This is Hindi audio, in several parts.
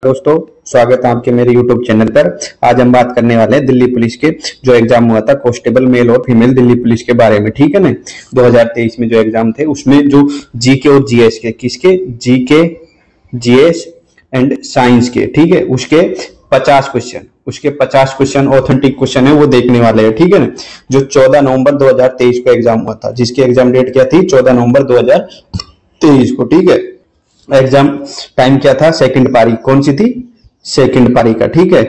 दोस्तों, स्वागत है आपके मेरे YouTube चैनल पर। आज हम बात करने वाले हैं दिल्ली पुलिस के जो एग्जाम हुआ था कांस्टेबल मेल और फीमेल दिल्ली पुलिस के बारे में। ठीक है ना, 2023 में जो एग्जाम थे उसमें जो जीके और जीएस के, किसके, जीके, जीएस एंड साइंस के, ठीक है, उसके 50 क्वेश्चन ऑथेंटिक क्वेश्चन है वो देखने वाले हैं। ठीक है ना, जो 14 नवंबर 2023 को एग्जाम हुआ था, जिसकी एग्जाम डेट क्या थी, 14 नवंबर 2023 को। ठीक है, एग्जाम टाइम क्या था, सेकंड पारी। कौन सी थी, सेकंड पारी का। ठीक है,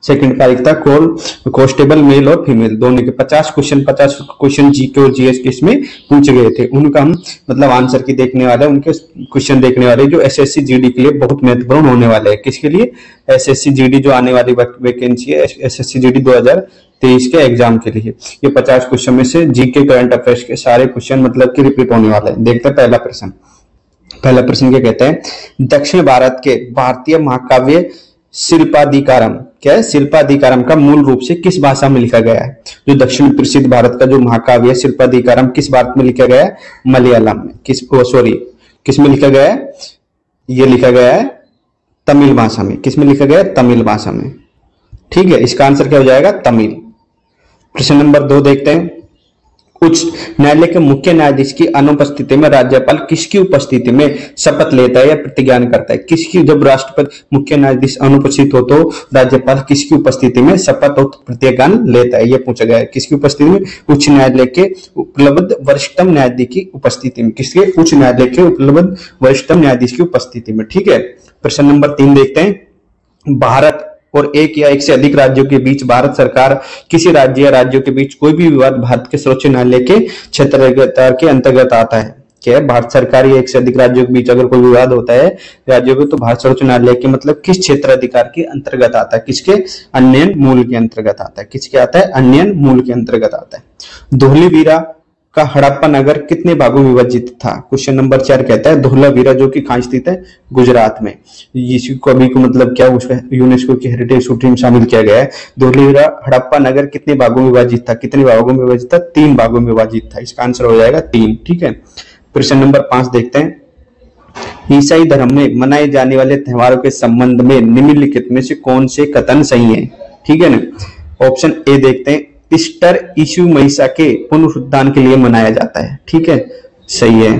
सेकंड पारी था कांस्टेबल मेल और फीमेल दोनों के 50 क्वेश्चन जीके और जीएस के इसमें पूछे गए थे। उनका हम मतलब आंसर की देखने वाले, उनके क्वेश्चन देखने वाले जो एसएससी जीडी के लिए बहुत महत्वपूर्ण होने वाले हैं। किसके लिए, एसएससी जीडी जो आने वाली वैकेंसी है एसएससी जीडी 2023 के एग्जाम के लिए। ये 50 क्वेश्चन में से जीके करंट अफेयर्स के सारे क्वेश्चन मतलब कि रिपीट होने वाले हैं। देखते हैं पहला प्रश्न क्या कहता है, दक्षिण भारत के भारतीय महाकाव्य शिल्पाधिकारम, क्या है, शिल्पाधिकारम का मूल रूप से किस भाषा में लिखा गया है। जो दक्षिण प्रसिद्ध भारत का जो महाकाव्य शिल्पाधिकारम किस भारत में लिखा गया है, मलयालम में। किस में लिखा गया है, ये लिखा गया है तमिल भाषा में। किस में लिखा गया है, तमिल भाषा में। ठीक है, इसका आंसर क्या हो जाएगा, तमिल। प्रश्न नंबर 2 देखते हैं, उच्च न्यायालय के मुख्य न्यायाधीश की अनुपस्थिति में राज्यपाल किसकी उपस्थिति में शपथ लेता है या प्रतिज्ञान करता है। किसकी, जब राष्ट्रपति मुख्य न्यायाधीश अनुपस्थित हो तो राज्यपाल किसकी उपस्थिति में शपथ और प्रतिज्ञान लेता है, यह पूछा गया है। किसकी उपस्थिति में, उच्च न्यायालय के उपलब्ध वरिष्ठतम न्यायाधीश की उपस्थिति में। किसके, उच्च न्यायालय के उपलब्ध वरिष्ठतम न्यायाधीश की उपस्थिति में। ठीक है, प्रश्न नंबर 3 देखते हैं, भारत और एक या एक से अधिक राज्यों के बीच भारत सरकार किसी राज्य या राज्यों के बीच कोई भी विवाद भारत के सर्वोच्च न्यायालय के क्षेत्राधिकार के अंतर्गत आता है। क्या है, भारत सरकार या एक से अधिक राज्यों के बीच अगर कोई विवाद होता है राज्यों को, तो भारत सर्वोच्च न्यायालय के मतलब किस क्षेत्राधिकार के अंतर्गत आता है, किसके, अन्ययन मूल के अंतर्गत आता है। किसके आता है, अन्ययन मूल के अंतर्गत आता है। धोलावीरा का हड़प्पा नगर कितने भागों में विभाजित था। क्वेश्चन नंबर 4 कहता है धोलावीरा जो कि कहां स्थित है, गुजरात में। इसको अभी को मतलब क्या, उसमें यूनेस्को की हेरिटेज सूची में शामिल किया गया है। धोलावीरा हड़प्पा नगर कितने भागों में विभाजित था, कितने भागों में विभाजित था, 3 भागों में विभाजित था। इसका आंसर हो जाएगा 3। ठीक है, प्रश्न नंबर 5 देखते हैं, ईसाई धर्म में मनाए जाने वाले त्योहारों के संबंध में निम्नलिखित में से कौन से कथन सही है। ठीक है ना, ऑप्शन ए देखते हैं, ईस्टर यीशु मसीह के पुनरुत्थान के लिए मनाया जाता है। ठीक है, सही है।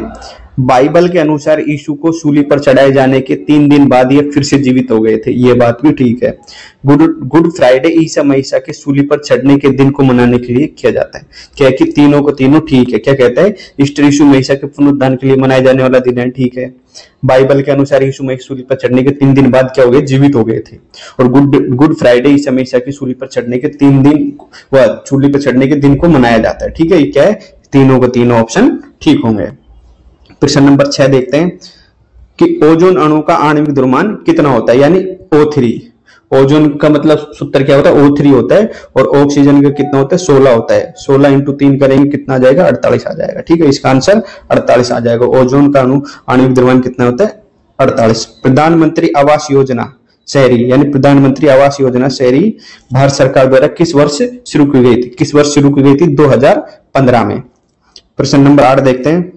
बाइबल के अनुसार यीशु को सूली पर चढ़ाए जाने के 3 दिन बाद ये फिर से जीवित हो गए थे, ये बात भी ठीक है। गुड फ्राइडे ईसा मसीह के सूली पर चढ़ने के दिन को मनाने के लिए किया जाता है। क्या कि तीनों ठीक है। क्या कहता है, ईस्टर यीशु मसीह के पुनरुत्थान के लिए मनाए जाने वाला दिन है, ठीक है। बाइबल के अनुसार यीशु मसीह सूली पर चढ़ने के 3 दिन बाद क्या हो गए, जीवित हो गए थे। और गुड फ्राइडे ईसा मसीह की सूली पर चढ़ने के 3 दिन सूली पर चढ़ने के दिन को मनाया जाता है। ठीक है, ये क्या है, तीनों ऑप्शन ठीक होंगे। प्रश्न नंबर 6 देखते हैं कि ओजोन अणु का आणविक द्रव्यमान कितना होता है, यानी O3। ओजोन का मतलब सूत्र क्या होता है, O3 होता है। और ऑक्सीजन का कितना होता है, 16 होता है। 16 × 3 करेंगे कितना आ जाएगा, 48 आ जाएगा। ठीक है, इसका आंसर 48 आ जाएगा। ओजोन का आणविक द्रव्यमान कितना होता है, 48। प्रधानमंत्री आवास योजना शहरी, यानी प्रधानमंत्री आवास योजना शहरी भारत सरकार द्वारा किस वर्ष शुरू की गई थी, 2015 में। प्रश्न नंबर 8 देखते हैं,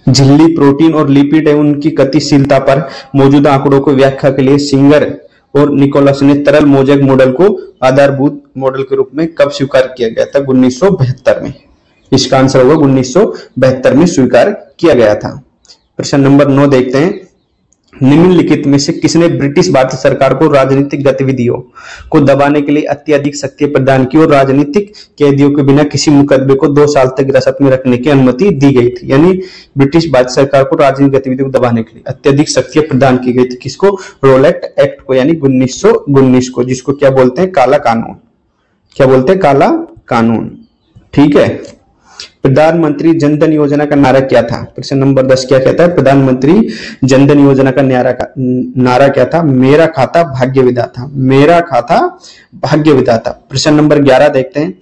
झिल्ली प्रोटीन और लिपिड एवं उनकी गतिशीलता पर मौजूदा आंकड़ों को व्याख्या के लिए सिंगर और निकोलस ने तरल मोज़ेक मॉडल को आधारभूत मॉडल के रूप में कब स्वीकार किया गया था, 1972 में। इसका आंसर होगा 1972 में स्वीकार किया गया था। प्रश्न नंबर 9 देखते हैं, निम्नलिखित में से किसने ब्रिटिश भारत सरकार को राजनीतिक गतिविधियों को दबाने के लिए अत्यधिक शक्ति प्रदान की और राजनीतिक कैदियों के बिना किसी मुकदमे को 2 साल तक हिरासत में रखने की अनुमति दी गई थी। यानी ब्रिटिश भारत सरकार को राजनीतिक गतिविधियों को दबाने के लिए अत्यधिक शक्तियां प्रदान की गई थी। किसको, रोलेट एक्ट को, यानी 1919 को, जिसको क्या बोलते हैं, काला कानून। क्या बोलते हैं, काला कानून। ठीक है, प्रधानमंत्री जनधन योजना का नारा क्या था। प्रश्न नंबर 10 क्या कहता है, प्रधानमंत्री जनधन योजना का नारा क्या था, मेरा खाता भाग्य विधाता, मेरा खाता भाग्य विधाता। प्रश्न नंबर 11 देखते हैं,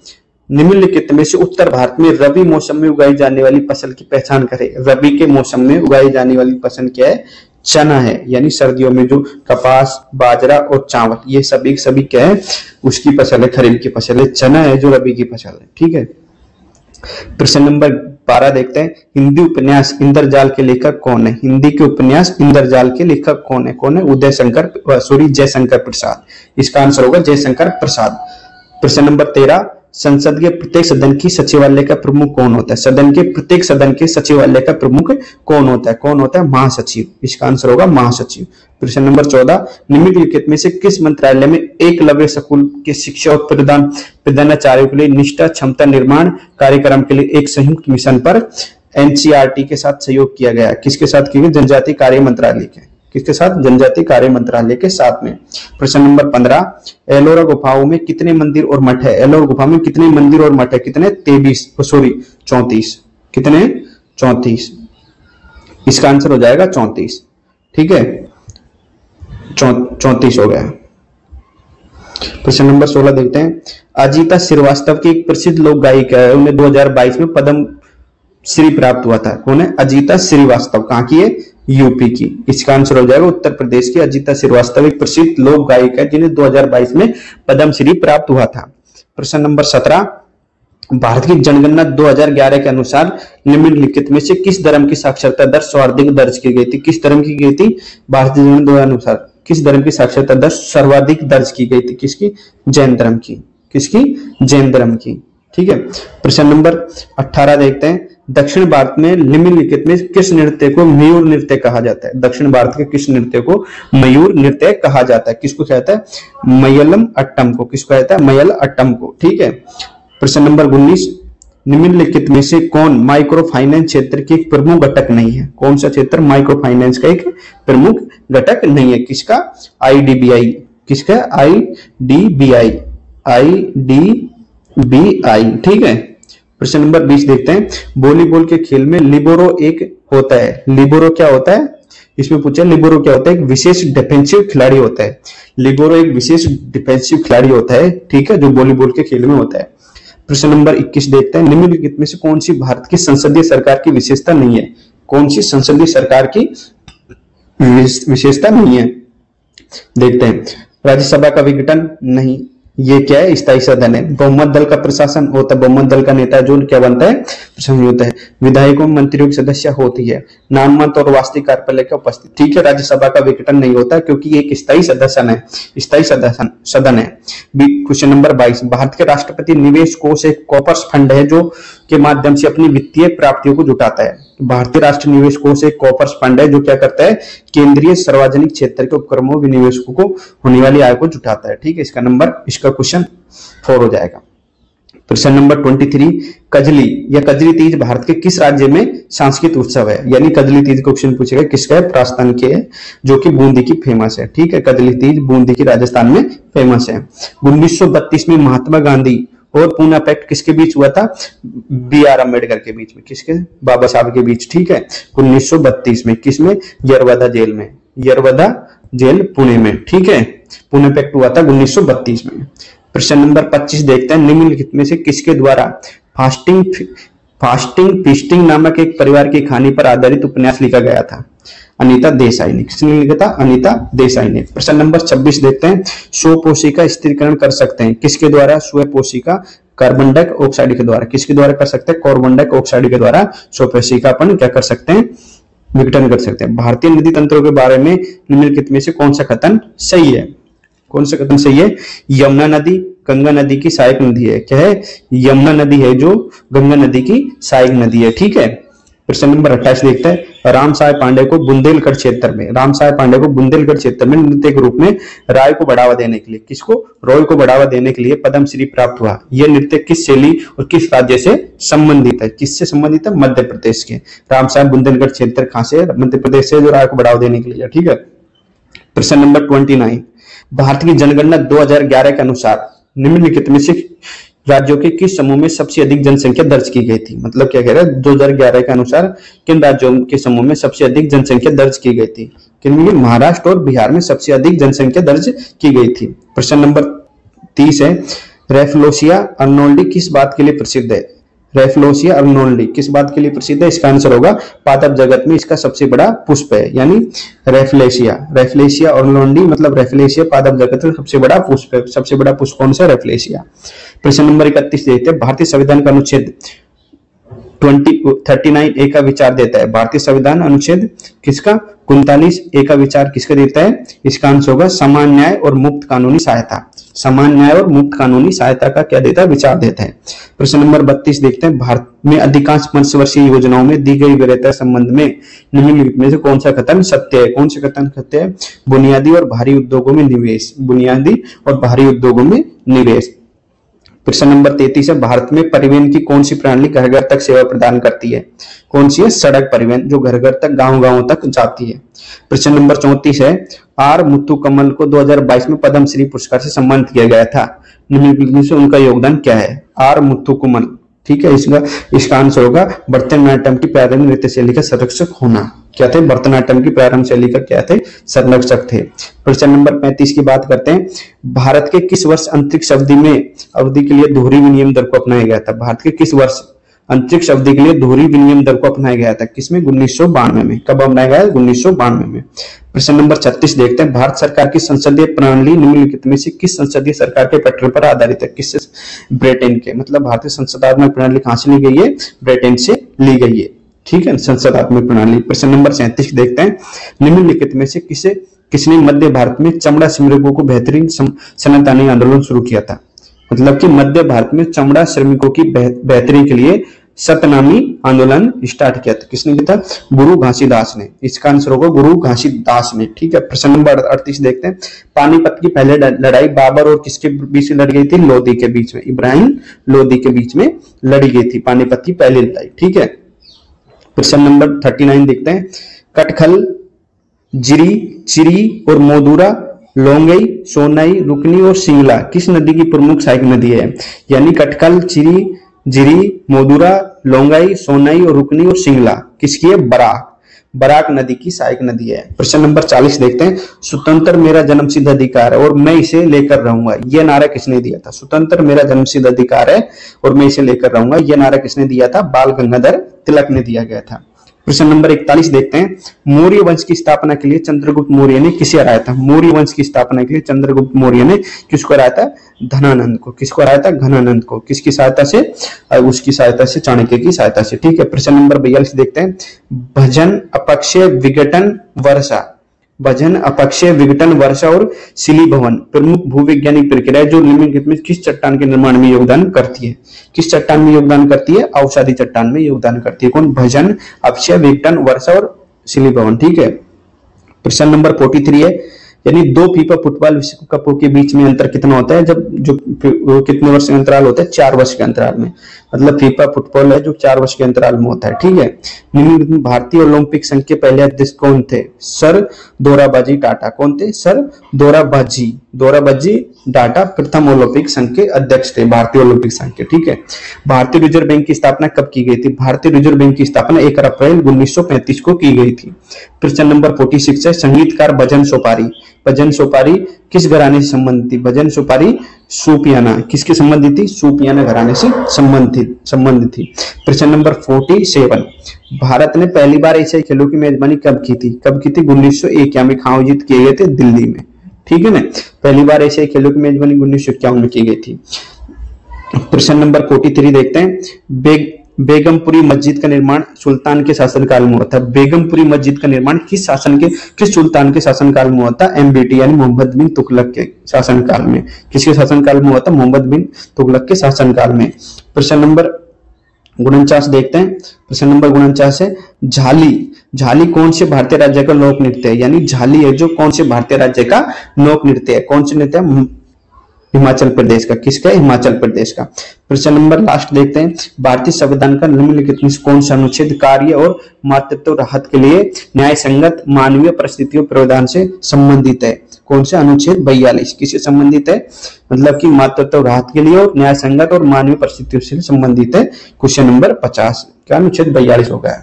निम्नलिखित में से उत्तर भारत में रबी मौसम में उगाई जाने वाली फसल की पहचान करें। रबी के मौसम में उगाई जाने वाली फसल क्या है, चना है। यानी सर्दियों में जो कपास, बाजरा और चावल, ये सभी क्या है, उसकी फसल है, खरीफ की फसल है। चना है जो रबी की फसल है। ठीक है, प्रश्न नंबर 12 देखते हैं, हिंदी उपन्यास इंद्रजाल के लेखक कौन है? हिंदी के उपन्यास इंद्रजाल के लेखक कौन है? कौन है? जयशंकर प्रसाद। इसका आंसर होगा जयशंकर प्रसाद। प्रश्न नंबर 13, संसद के प्रत्येक सदन की सचिवालय का प्रमुख कौन होता है? सदन के प्रत्येक सदन के सचिवालय का प्रमुख कौन होता है? कौन होता है? महासचिव। इसका आंसर होगा महासचिव। प्रश्न नंबर 14, निम्नलिखित में से किस मंत्रालय में एकलव्य स्कूल के शिक्षा और प्रधानाचार्यों के लिए निष्ठा क्षमता निर्माण कार्यक्रम के लिए एक संयुक्त मिशन पर एनसीईआरटी के साथ सहयोग किया गया? किसके साथ किया गया? जनजातीय कार्य मंत्रालय के। किसके साथ? जनजातीय कार्य मंत्रालय के साथ में। प्रश्न नंबर 15, एलोरा गुफाओं में कितने मंदिर और मठ है? एलोरा गुफा में कितने मंदिर और मठ है? कितने? 34। कितने? 34। इसका आंसर हो जाएगा 34। ठीक है, 34 हो गया। प्रश्न नंबर 16 देखते हैं, अजीता श्रीवास्तव की एक प्रसिद्ध लोक गायिका है, उन्हें 2022 में पद्म श्री प्राप्त हुआ था। कौन है? अजीता श्रीवास्तव। कहाँ की है? यूपी की। इसका आंसर हो जाएगा उत्तर प्रदेश की अजीता श्रीवास्तव एक प्रसिद्ध लोक गायिका है जिन्हें 2022 में पद्म श्री प्राप्त हुआ था। प्रश्न नंबर 17, भारत की जनगणना 2011 के अनुसार निम्नलिखित में से किस धर्म की साक्षरता दर सर्वाधिक दर्ज की गई थी? किस धर्म की गई थी? भारतीय जनगणना अनुसार किस धर्म की साक्षरता दर सर्वाधिक दर्ज की गई थी? किसकी? जैन धर्म की। किसकी? जैन धर्म की। ठीक है। प्रश्न नंबर 18 देखते हैं, दक्षिण भारत में निम्नलिखित में किस नृत्य को मयूर नृत्य कहा जाता है? दक्षिण भारत के किस नृत्य को मयूर नृत्य कहा जाता है? किसको कहता है? मलयालम अट्टम को। किसको कहता है? मलयालम अट्टम को। ठीक है। प्रश्न नंबर 19, निम्नलिखित में से कौन माइक्रो फाइनेंस क्षेत्र की एक प्रमुख घटक नहीं है? कौन सा क्षेत्र माइक्रो फाइनेंस का एक प्रमुख घटक नहीं है? किसका? आईडीबीआई। किसका? आईडीबीआई। ठीक है। प्रश्न नंबर 20 देखते हैं, वॉलीबॉल के खेल में लिबोरो एक होता है। लिबोरो क्या होता है? इसमें पूछा लिबोरो क्या होता है? एक विशेष डिफेंसिव खिलाड़ी होता है। लिबोरो एक विशेष डिफेंसिव खिलाड़ी होता है। ठीक है, जो वॉलीबॉल के खेल में होता है। प्रश्न नंबर 21 देखते हैं, निम्नलिखित में से कौन सी भारत की संसदीय सरकार की विशेषता नहीं है? कौन सी संसदीय सरकार की विशेषता नहीं है? देखते हैं, राज्यसभा का विघटन नहीं। ये क्या है? स्थायी सदन है। बहुमत दल का प्रशासन होता है। बहुमत दल का नेता जो क्या बनता है? प्रशासन होता है। विधायकों मंत्रियों की सदस्य होती है। नाममात्र और वास्तविक कार्यालय की उपस्थिति। ठीक है, राज्यसभा का विघटन नहीं होता क्योंकि ये एक स्थायी सदन है। स्थायी सदन है। क्वेश्चन नंबर 22, भारत के राष्ट्रपति निवेश कोष एक कॉर्पस फंड है जो के माध्यम से अपनी वित्तीय प्राप्तियों को जुटाता है। भारतीय राष्ट्रीय निवेश कोष एक कॉर्पस फंड है जो क्या करता है? केंद्रीय सार्वजनिक क्षेत्र के उपक्रमों विनिवेशकों को होने वाली आय को जुटाता है। ठीक है, इसका क्वेश्चन 4 हो जाएगा। प्रश्न नंबर 23, कजली या कजली तीज भारत के किस राज्य में सांस्कृतिक उत्सव है? यानी कजली तीज का क्वेश्चन पूछेगा किसका है? राजस्थान के है, जो कि बूंदी की फेमस है। ठीक है, कजली तीज बूंदी की राजस्थान में फेमस है। 1932 में महात्मा गांधी और पूना पैक्ट किसके बीच हुआ था? BR अम्बेडकर के बीच में। किसके? बाबा साहब के बीच। ठीक है, 1932 में। किसमें? यरवदा जेल में। यरवदा जेल पुणे में। ठीक है, पुणे पैक्ट हुआ था 1932 में। प्रश्न नंबर 25 देखते हैं, निम्नलिखित में से किसके द्वारा फास्टिंग फीस्टिंग नामक एक परिवार की कहानी पर आधारित उपन्यास लिखा गया था? अनीता देसाई ने। किसने लिखा था? अनीता देसाई ने। प्रश्न नंबर 26 देखते हैं, स्वपोषिका स्थिरीकरण कर सकते हैं किसके द्वारा? स्वपोषिका कार्बन डाइऑक्साइड के द्वारा। किसके द्वारा कर सकते हैं? कार्बन डाइऑक्साइड के द्वारा स्वपोषिका अपन क्या कर सकते हैं? विघटन कर सकते हैं। भारतीय नदी तंत्रों के बारे में निम्नलिखित में से कौन सा कथन सही है? कौन सा कथन सही है? यमुना नदी गंगा नदी की सहायक नदी है। क्या है? यमुना नदी है जो गंगा नदी की सहायक नदी है। ठीक है। प्रश्न नंबर 28 देखते हैं, रामसाय पांडे को बुंदेलखंड क्षेत्र में नृत्य के रूप में राय को बढ़ावा देने के लिए किसको? रॉय को बढ़ावा देने के लिए पद्मश्री प्राप्त हुआ। यह नृत्य किस शैली और किस राज्य से संबंधित है? किससे संबंधित है? मध्य प्रदेश के। रामसाय बुंदेलखंड क्षेत्र कहां से? मध्य प्रदेश से, जो राय को बढ़ावा देने के लिए। ठीक है। प्रश्न नंबर 29, भारत की जनगणना 2011 के अनुसार निम्नलिखित में से राज्यों के किस समूह में सबसे अधिक जनसंख्या दर्ज की गई थी? मतलब क्या कह रहा है? 2011 के अनुसार किन राज्यों के समूह में सबसे अधिक जनसंख्या दर्ज की गई थी? किनमें? महाराष्ट्र और बिहार में सबसे अधिक जनसंख्या दर्ज की गई थी। प्रश्न नंबर 30 है, रेफ्लोसिया अर्नोल्डी किस बात के लिए प्रसिद्ध है? रेफ्लोसिया अर्नोल्डी किस बात के लिए प्रसिद्ध है? इसका आंसर होगा पादप जगत में इसका सबसे बड़ा पुष्प है, यानी रेफ्लेसिया अर्नोल्डी मतलब रेफ्लेसिया पादप जगत का सबसे बड़ा पुष्प है। सबसे बड़ा पुष्प कौन सा? रेफ्लेसिया। प्रश्न नंबर 31 देखते हैं, भारतीय संविधान का अनुच्छेद 39 ए का विचार देता है भारतीय संविधान अनुच्छेद किसका 39 ए का विचार किसका देता है? इसका आंसर होगा समान न्याय और मुक्त कानूनी सहायता। समान न्याय और मुक्त कानूनी सहायता का क्या देता है? विचार देता है। प्रश्न नंबर 32 देखते हैं, भारत में अधिकांश पंचवर्षीय योजनाओं में दी गई वरीयता संबंध में निम्नलिखित में से कौन सा कथन सत्य है? कौन सा कथन सत्य है? बुनियादी और भारी उद्योगों में निवेश, बुनियादी और भारी उद्योगों में निवेश। प्रश्न नंबर 33 है, भारत में परिवहन की कौन सी प्रणाली घर घर तक सेवा प्रदान करती है? कौन सी है? सड़क परिवहन, जो घर घर तक गांव-गांव तक जाती है। प्रश्न नंबर 34 है, आर मुथुकमल को 2022 में पद्मश्री पुरस्कार से सम्मानित किया गया था, निम्नलिखित में से उनका योगदान क्या है? आर मुथुकमल, ठीक है, इसका आंसर होगा भरतनाट्यम की प्रारंभिक नृत्य शैली का संरक्षक होना। क्या थे? भरतनाट्यम की प्रारंभ शैली का क्या थे? संरक्षक थे। प्रश्न नंबर 35 की बात करते हैं, भारत के किस वर्ष अंतरिक्ष अवधि के लिए दोहरी विनिमय दर को अपनाया गया था? भारत के किस वर्ष अंतरिक्ष अवधि के लिए दोहरी विनिमय दर को अपनाया गया था? किसमें? 1992 में। कब अपनाया गया? 1992 में। प्रश्न नंबर 36 देखते हैं, भारत सरकार की संसदीय प्रणाली निम्नलिखित में से किस संसदीय सरकार के पैटर्न पर आधारित है? किससे? ब्रिटेन के। मतलब भारतीय संसदात्मक प्रणाली कहां से ली गई है? ब्रिटेन से ली गई है, ठीक है, संसदात्मक प्रणाली। प्रश्न नंबर 37 देखते हैं, निम्नलिखित में से किसने मध्य भारत में चमड़ा श्रमिकों को बेहतरीन सनतानी आंदोलन शुरू किया था? मतलब कि मध्य भारत में चमड़ा श्रमिकों की बेहतरी के लिए सतनामी आंदोलन स्टार्ट किया था। किसने किया था? गुरु घासीदास ने। इसका आंसर होगा गुरु घासीदास ने, ठीक है। प्रश्न नंबर 38 देखते हैं, पानीपत की पहले लड़ाई बाबर और किसके बीच में लड़ी गई थी? लोधी के बीच में, इब्राहिम लोधी के बीच में लड़ी गई थी पानीपत की पहली लड़ाई, ठीक है। प्रश्न नंबर 39 देखते हैं, कटखल, जिरी, चिरी और मोदुरा, लोंगई, सोनाई, रुकनी और सिंगला किस नदी की प्रमुख सहायक नदी है? यानी कटकल, चिरी, जिरी, मोदुरा, लोंगाई, सोनाई और रुकनी और सिंगला किसकी है? बराक नदी की सहायक नदी है। प्रश्न नंबर 40 देखते हैं, स्वतंत्र मेरा जन्मसिद्ध अधिकार है और मैं इसे लेकर रहूंगा, यह नारा किसने दिया था? स्वतंत्र मेरा जन्मसिद्ध अधिकार है और मैं इसे लेकर रहूंगा, यह नारा किसने दिया था? बाल गंगाधर तिलक ने दिया गया था। प्रश्न नंबर 41 देखते हैं, मौर्य वंश की स्थापना के लिए चंद्रगुप्त मौर्य ने किसे हराया था? मौर्य वंश की स्थापना के लिए चंद्रगुप्त मौर्य ने किसको हराया था? धनानंद को। किसको हराया था? घनानंद को। किसकी सहायता से? उसकी सहायता से, चाणक्य की सहायता से, ठीक है। प्रश्न नंबर 42 देखते हैं, भजन, अपक्षय, विघटन, वर्षा, भजन, अपक्षय, विघटन, वर्षा और शिलीभवन प्रमुख भूवैज्ञानिक प्रक्रिया जो निम्नलिखित में किस चट्टान के निर्माण में योगदान करती है? किस चट्टान में योगदान करती है? अवसादी चट्टान में योगदान करती है। कौन? भजन, अपक्षय, विघटन, वर्षा और शिलीभवन, ठीक है। प्रश्न नंबर 43 है, यानी दो फीफा फुटबॉल विश्व कपों के बीच में अंतर कितना होता है? जब जो कितने वर्ष का अंतराल होता है? 4 वर्ष के अंतराल में। मतलब फीफा फुटबॉल है जो 4 वर्ष के अंतराल में होता है, ठीक है। निम्नलिखित भारतीय ओलंपिक संघ के पहले अध्यक्ष कौन थे? सर दोराबजी टाटा। कौन थे? सर दोराबजी टाटा प्रथम ओलंपिक संघ के अध्यक्ष थे, भारतीय ओलंपिक संघ के, ठीक है। भारतीय रिजर्व बैंक की स्थापना कब की गई थी? भारतीय रिजर्व बैंक की स्थापना 1 अप्रैल 1935 को की गई थी। प्रश्न नंबर 46 है, संगीतकार भजन सोपारी किस घराने से संबंधित थी? भजन सोपारी सूफियाना किसके संबंधित थी? सूफियाना घराने से संबंधित थी। प्रश्न नंबर 47, भारत ने पहली बार एशियाई खेलों की मेजबानी कब की थी? 1951 में आयोजित किए गए थे दिल्ली में, ठीक है ना। पहली बार एशियाई खेलों की मेजबानी 1951 में की गई थी। प्रश्न नंबर 43 देखते हैं, बेगमपुरी मस्जिद का निर्माण सुल्तान के शासनकाल में हुआ था। बेगमपुरी मस्जिद का निर्माण किस सुल्तान के शासनकाल में हुआ था? MBT यानी मोहम्मद बिन तुगलक के शासनकाल में। किसके शासनकाल में हुआ था? मोहम्मद बिन तुगलक के शासनकाल में। प्रश्न नंबर 49 देखते हैं। प्रश्न नंबर 49 है, झाली कौन से भारतीय राज्य का लोक नृत्य है? यानी झाली है जो कौन से भारतीय राज्य का लोक नृत्य है? कौन से नृत्य है? हिमाचल प्रदेश का। किसका? हिमाचल प्रदेश का। प्रश्न नंबर लास्ट देखते हैं, भारतीय संविधान का निम्नलिखित में कौन सा अनुच्छेद कार्य और मातृत्व राहत के लिए न्याय संगत मानवीय परिस्थितियों प्रावधान से संबंधित है? कौन सा? अनुच्छेद 42। किससे संबंधित है? मतलब कि मातृत्व राहत के लिए और न्याय संगत और मानवीय परिस्थितियों से संबंधित है। क्वेश्चन नंबर 50 क्या अनुच्छेद 42 होगा।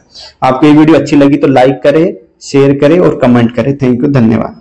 आपको ये वीडियो अच्छी लगी तो लाइक करें, शेयर करें और कमेंट करें। थैंक यू, धन्यवाद।